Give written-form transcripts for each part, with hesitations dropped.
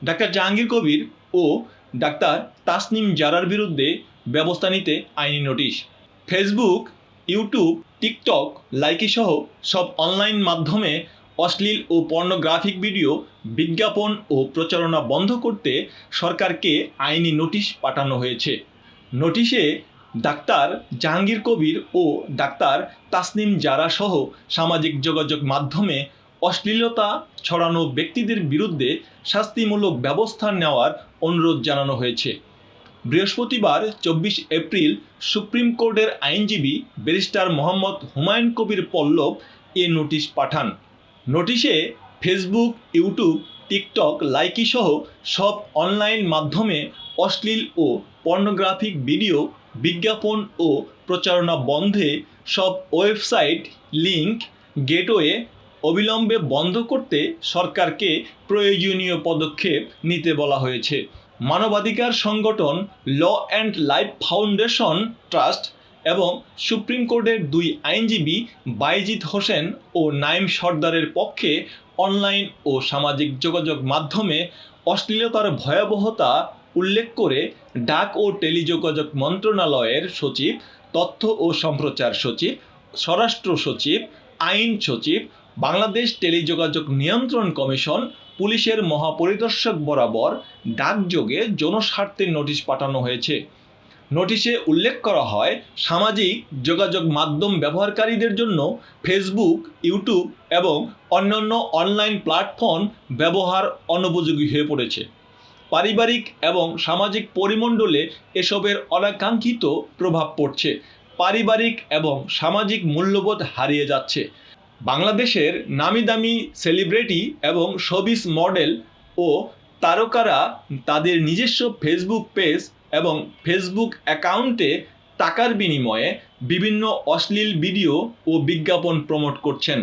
Doctor Jahangir Kabir ও doctor Tasnim জারার বিরুদ্ধে ব্যবস্থা নিতে আইনি notice. Facebook, YouTube, TikTok, Likee সহ সব অনলাইন মাধ্যমে অশ্লীল ও পর্নোগ্রাফিক ভিডিও, বিজ্ঞাপন ও প্রচারণা বন্ধ করতে সরকারকে আইনি নোটিশ পাঠানো হয়েছে। নোটিশে ডাক্তার জাহাঙ্গীর কবির ও ডাক্তার তাসনিম জারা সহ সামাজিক যোগাযোগ মাধ্যমে অশ্লীলতা ছড়ানো ব্যক্তিদের বিরুদ্ধে শাস্তিমূলক ব্যবস্থা নেওয়ার অনুরোধ জানানো হয়েছে। বৃহস্পতিবার 24 এপ্রিল সুপ্রিম কোর্টের আইনজীবী ব্যারিস্টার মোহাম্মদ হুমায়ুন কবির পল্লব এ নোটিশ পাঠান। নোটিশে ফেসবুক, ইউটিউব, টিকটক, লাইকি সহ সব অনলাইন মাধ্যমে অশ্লীল ও পর্নোগ্রাফিক ভিডিও, বিজ্ঞাপন ও প্রচারণা বন্ধে সব ওয়েবসাইট, লিঙ্ক, গেটওয়ে অবিলম্বে বন্ধ করতে সরকারকে প্রয়োজনীয় পদক্ষেপ নিতে বলা হয়েছে। মানবাধিকার সংগঠন law and life foundation trust এবং সুপ্রিম কোর্টের দুই আইনজীবী বাইজিদ হোসেন ও নাইম সর্দারের পক্ষে অনলাইন ও সামাজিক যোগাযোগ মাধ্যমে অশ্লীলতার ভয়াবহতা উল্লেখ করে ডাক ও টেলিযোগাযোগ মন্ত্রণালয়ের সচিব, তথ্য ও সম্প্রচার সচিব, স্বরাষ্ট্র সচিব, আইন সচিব, বাংলাদেশ টেলিযোগাযোগ নিয়ন্ত্রণ কমিশন, পুলিশের মহাপরিদর্শক বরাবর ডাকযোগে জনস্বার্থে নোটিশ পাঠানো হয়েছে। নোটিশে উল্লেখ করা হয়, সামাজিক যোগাযোগ মাধ্যম ব্যবহারকারীদের জন্য ফেসবুক, ইউটিউব এবং অন্যান্য অনলাইন প্ল্যাটফর্ম ব্যবহার অনুপযোগী হয়ে পড়েছে। পারিবারিক এবং সামাজিক পরিমণ্ডলে এসবের অনাকাঙ্ক্ষিত প্রভাব পড়ছে। পারিবারিক এবং সামাজিক মূল্যবোধ হারিয়ে যাচ্ছে। বাংলাদেশের নামিদামি সেলিব্রিটি এবং শোবিজ মডেল ও তারকারা তাদের নিজস্ব ফেসবুক পেজ এবং ফেসবুক অ্যাকাউন্টে টাকার বিনিময়ে বিভিন্ন অশ্লীল ভিডিও ও বিজ্ঞাপন প্রমোট করছেন।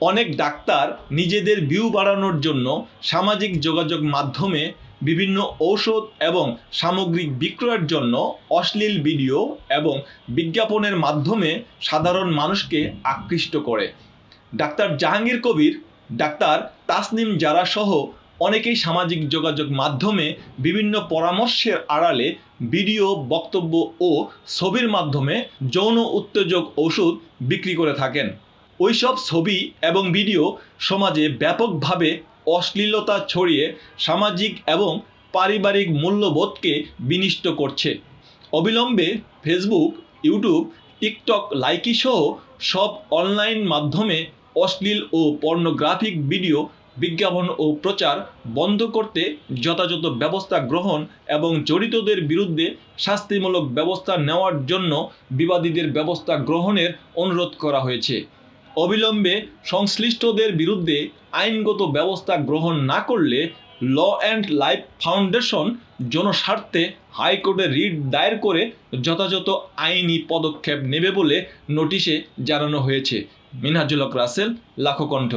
অনেক ডাক্তার নিজেদের ভিউ বাড়ানোর জন্য সামাজিক যোগাযোগ মাধ্যমে বিভিন্ন ঔষধ এবং সামগ্রিক বিক্রয়ের জন্য অশ্লীল ভিডিও এবং বিজ্ঞাপনের মাধ্যমে সাধারণ মানুষকে আকৃষ্ট করে। ডাক্তার জাহাঙ্গীর কবির, ডাক্তার তাসনিম জারা সহ অনেকেই সামাজিক যোগাযোগ মাধ্যমে বিভিন্ন পরামর্শের আড়ালে ভিডিও, বক্তব্য ও ছবির মাধ্যমে যৌন উত্তেজক ওষুধ বিক্রি করে থাকেন। ওইসব ছবি এবং ভিডিও সমাজে ব্যাপকভাবে অশ্লীলতা ছড়িয়ে সামাজিক এবং পারিবারিক মূল্যবোধকে বিনষ্ট করছে। অবিলম্বে ফেসবুক, ইউটিউব, টিকটক, লাইকি সহ সব অনলাইন মাধ্যমে অশ্লীল ও পর্নোগ্রাফিক ভিডিও, বিজ্ঞাপন ও প্রচার বন্ধ করতে যথাযথ ব্যবস্থা গ্রহণ এবং জড়িতদের বিরুদ্ধে শাস্তিমূলক ব্যবস্থা নেওয়ার জন্য বিবাদীদের ব্যবস্থা গ্রহণের অনুরোধ করা হয়েছে। অবিলম্বে সংশ্লিষ্টদের বিরুদ্ধে আইনগত ব্যবস্থা গ্রহণ না করলে ল অ্যান্ড লাইফ ফাউন্ডেশন জনস্বার্থে হাইকোর্টে রিট দায়ের করে যথাযথ আইনি পদক্ষেপ নেবে বলে নোটিশে জানানো হয়েছে। মিনহাজুল হক রাসেল, লাখো কণ্ঠ।